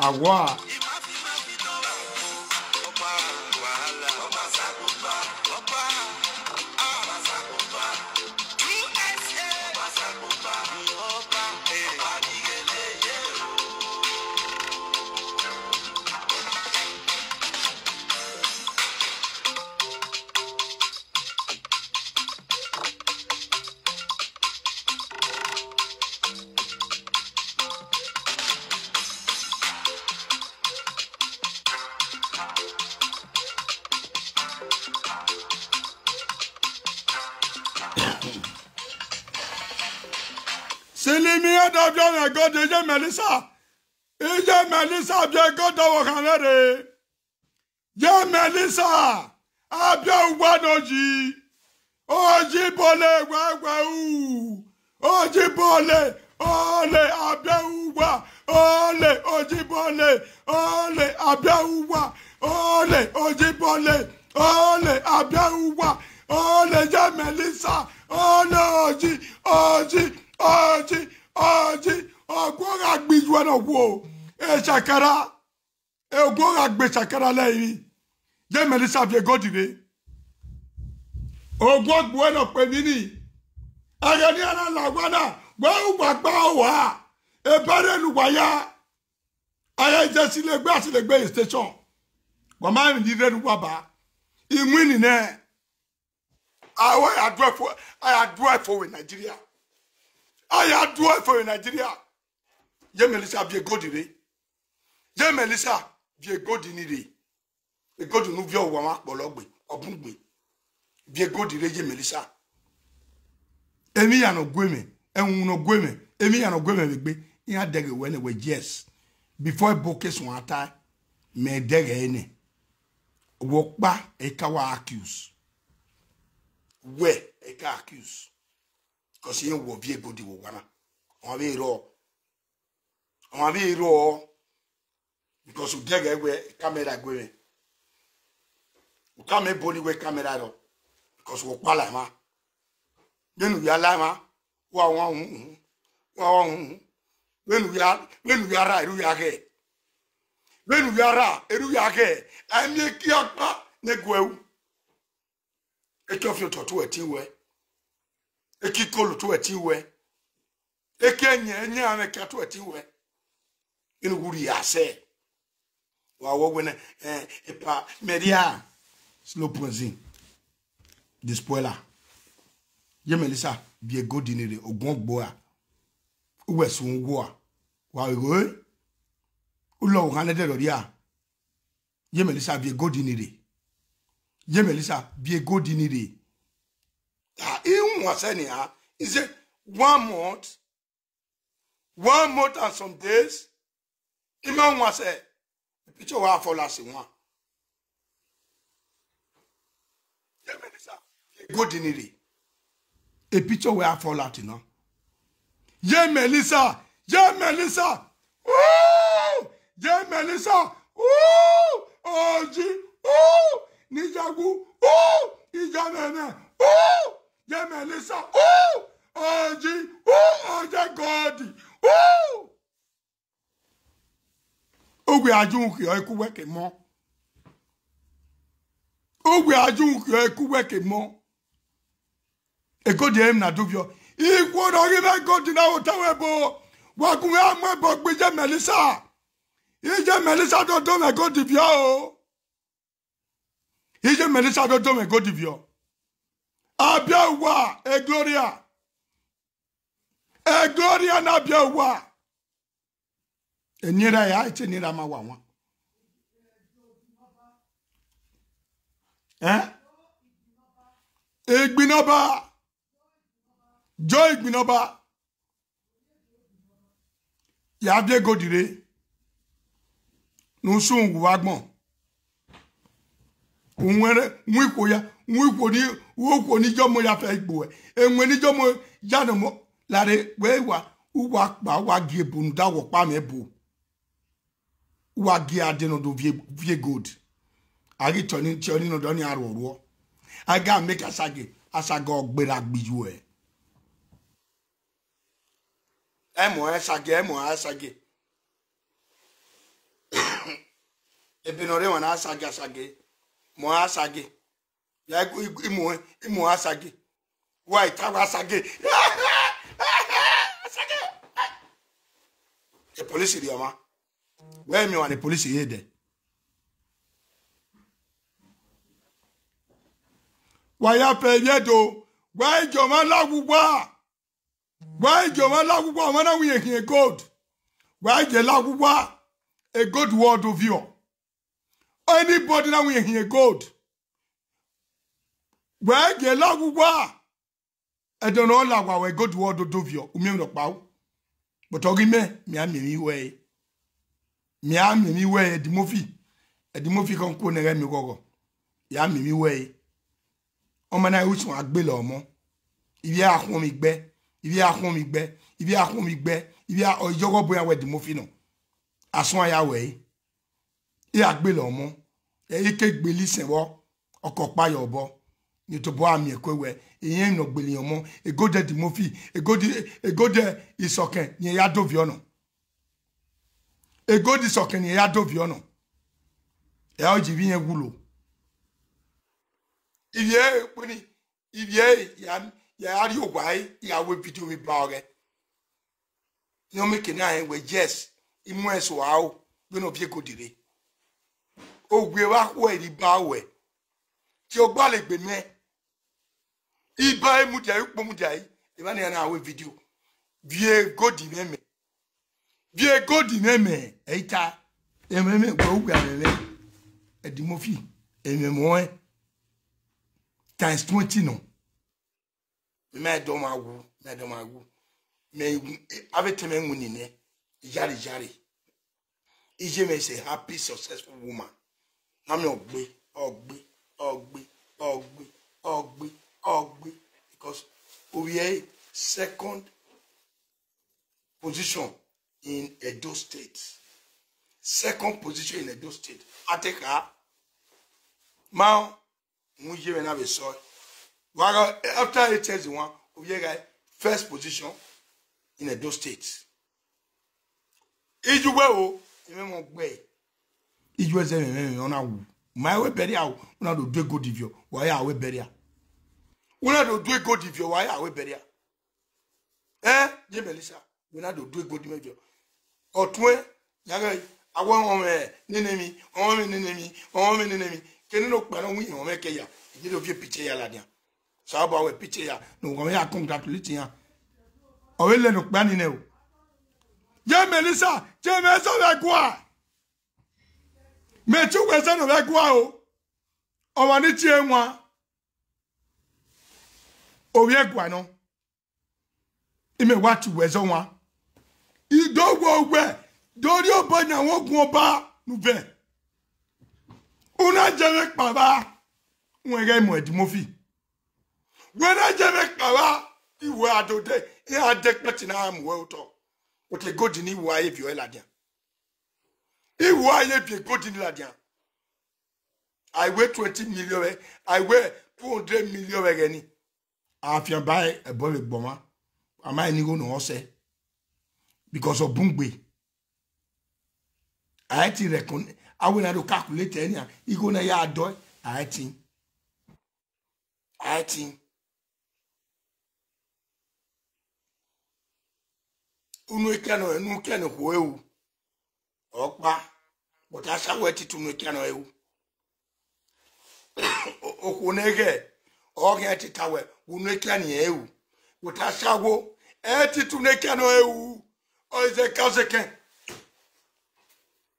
Agua. C'est les meilleurs d'avion à God de Melissa. Et j'ai Melissa bien God au Canada. J'ai Melissa. A bien Wanoji. Oji bole wa ou. Oji bole. Ole a bien wa. Ole oji bole. Ole a bien wa. Ole oji bole. Ole a bien wa. Ole j'ai Melissa. Ole oji. ogora gbiju na wo e chakara e ogora gbe chakara leyi je Melissa vie godire ogwo gbo na pe mi ni ara ni ara lagwana gbo gbagba wa e bare lu waya aya je silegbe station gbo ma mi dire lu baba inwini ne I adore for Nigeria. I adore for Nigeria. Ye Melissa vie godire. Ye Melissa vie godinire. E godu nu vie owo ma pologbe, obungbe. Vie godire ye Melissa. Emi ya no gweme, enwu no gweme, emi ya no gweme begbe. Iya dege we ne we yes. Before boke so ata me dege ene. Wokpa e ka wa accuse. Where a car accuse because you will be a good one. On be raw because you dig away camera going. You come a body with camera because we're Palama. Then we are Lama. When we are right, we are here. When we are right, I make your negro. Eki ofio to eti we eki kolu to eti we eki enye ameka to eti we inu wuri ase wa wo gwe epa media slow poison the spoiler ye Melissa vie godinere ogun ogbo a uwesun wo a wa go ulo kan le de lori a ye Melissa vie godinere Ye Melissa vie godinire. In was any is it 1 month? 1 month and some days. Imam was a picture of for last one. Ye Melissa vie godinire. A picture where for Latino. Ye Melissa. Oh, Ye Melissa. Oh, G. Oh. Nijagu, oh, Ijanene, oh, Ye Melissa, oh, Oji, oh, Oje God, oh. Ogwe ajunki ekuweke mo. Ogwe ajunki ekuweke mo. E God em na duvio. Ikwo do give God na otawebo. Wa kunwe amebo gbe Ye Melissa. Ye Melissa do me God divio. Ije Melissa do me go divio. Abia wa e Gloria. E Gloria na abia wa. Enira ya ite nira ma wa. Egbinoba. Joy Egbinoba. Ya abia go dire. No sun wagbon. Unwere nwiko ya nwiko ni wo ni jomo ya fe gbo enwe ni jomo janu mo lare we wa uwa pa wa gi ebunu da wo pa me bu wa gi adeno do vie good ari toni no do ni aroro aga make asaga ogbera gbiju emo asage ebinore wana asage mo asage ya imu asage wa itawa asage asage the police ri oma where me wan the police here there wa ya pe yedo wa ijoma lagugba mo na wi ehin gold wa je lagugba a good word of you. Anybody now we hear gold. Where get lagwa? I don't know lagwa we good word of you. Umi no pau. But ogime mi amemi we. Mi amemi we the movie. The movie kon ko ne mi gogo. Ya amemi we. O mana usun agbe lo mo. Ibi ahun mi gbe. Ibi a ojogo boya we the movie no. Asun aya we. I agbe lo mo. E ike gbeli senwo oko payo obo ni to bo ami ekwe iyen no gbeli omo egode di mofi egode isoken ni ya do viono egode isoken ni ya do viono e o ji bien wulo ivie puni ivie ya ari ogwai ya we video mi ba ore no make na en we yes imu eso awo we no vie godire ogwe wa ko eri ba we ti o gba le gbe me iba emu dia ipo mu dia e ba na we video vie godire me eita ememe gbo ogwe ameme edimofi ememo times 20 no me do ma wu me avetem enwuni ne jari ije me say happy successful woman na me ogbe because we are second position in Edo State. Ateka ma muje me na be so after 8 years one we are first position in Edo State. Ijuwe o eme mo gbe ijuwe se me ona wu my we beria o una do do go divio wa ya we beria una do do go divio wa ya we beria je Melissa una do do go divio otun yaga awon o me ninemi keni no pa no wi o me ke ya je do vie picture ya la dia so ba we picture ya no go me ya congratulate ya o we le no pa ni ne o je Melissa je me so be kwa me chu we so no be kwa o wa ni tie nwa o wie kwa no ime wa tu we so nwa idogwo gwe dori obonya wogun oba nu ve una je me pa ba won ge mo edimofi wena je me pa ba iwe adode e adekpeti na am we uto o te godi ni wa ye vio eladia iwa ye bi godi ni ladia I weigh 20 million I weigh 200 million again afian buy a boy gboma am I ni go no say because of bungbe I ti reckon I will not calculate any e go na ya do I think unu ekano enu kene ho ewu okpa but asa weti tunu ekano ewu okunege oge titawe unu ekani ewu but asa wo eti tunu ekano ewu o is a kaseke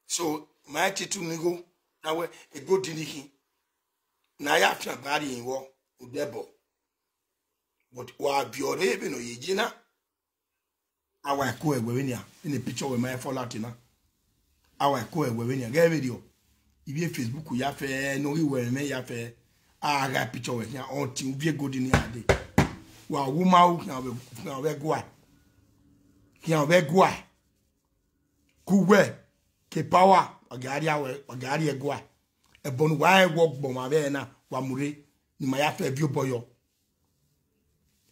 so my titunu go na we e go dinihi na ya afia bari inwo udebo but wa biore ebe no yejina awa ko egwewenia in a picture with my fall latina awa ko egwewenia get video ibi Facebook ya fe no iwe me ya fe aga picture with ya on ti ubi go din ya de wa wuma u na we gwa kuwe ke power agari egwa ebonu wa egwo gbo ma be na wa mure ni ma ya fe bi oboyo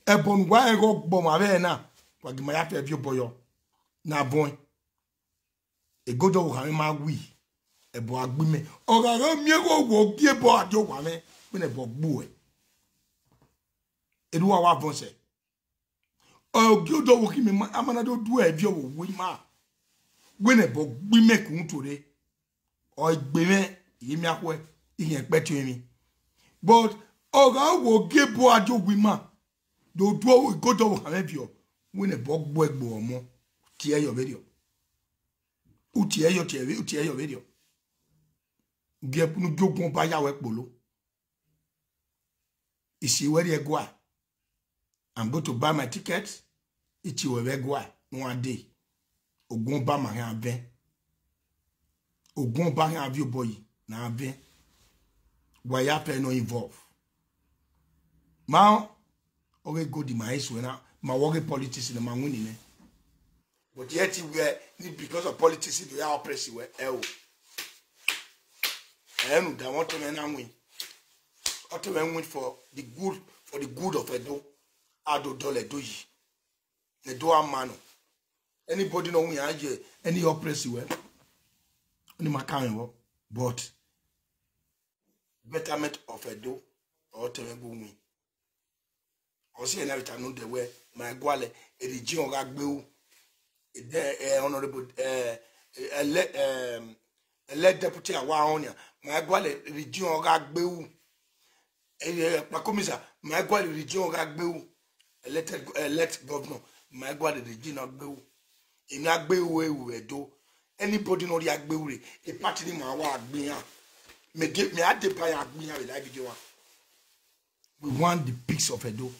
ebonu wa egwo gbo ma be na wagima ya fe bi oboyo na bon egodo wo kan ma wi ebo agbime ogara mi wo gi ebo ajo wa me pe ne bo gbu e eduwa wa vonse ogodo wo ki mi amana do du e bi owo wi ma we ne bo gbime kun tore o gbime yimi akwe iyen pe ti mi but ogara wo gi ebo ajo wi ma do du ogodo wo kan bi o we ne bo gbo egbo omo ti e yo video uti e yo video ge punu jogun ba ya we polo isi where you go I'm going to buy my ticket iti we go one day ogun ba ma han ben ogun ba han view boy na ben wa ya pe no involve ma o go di my issue na ma work politics na ma win ni but yet we because of politics we are oppressive we enu da want to na win Ote we win for the good of Edo. Ado dole do yi. Ne do amano. Anybody know me aje any oppressive way. Only my kind but betterment of Edo or Temego win. Osi ena vita no de we my gwale erigi on gagbeu honorable elect deputy awa onia my gwale erigi on gagbeu pakomisa my gwale erigi on gagbeu elect governor my gwale erigi on gagbeu emi agbeu ewu Edo anybody no ri agbeu re e party ni ma wa agbin ya me ade pa ya agbin ya we like video one. We want the peace of Edo.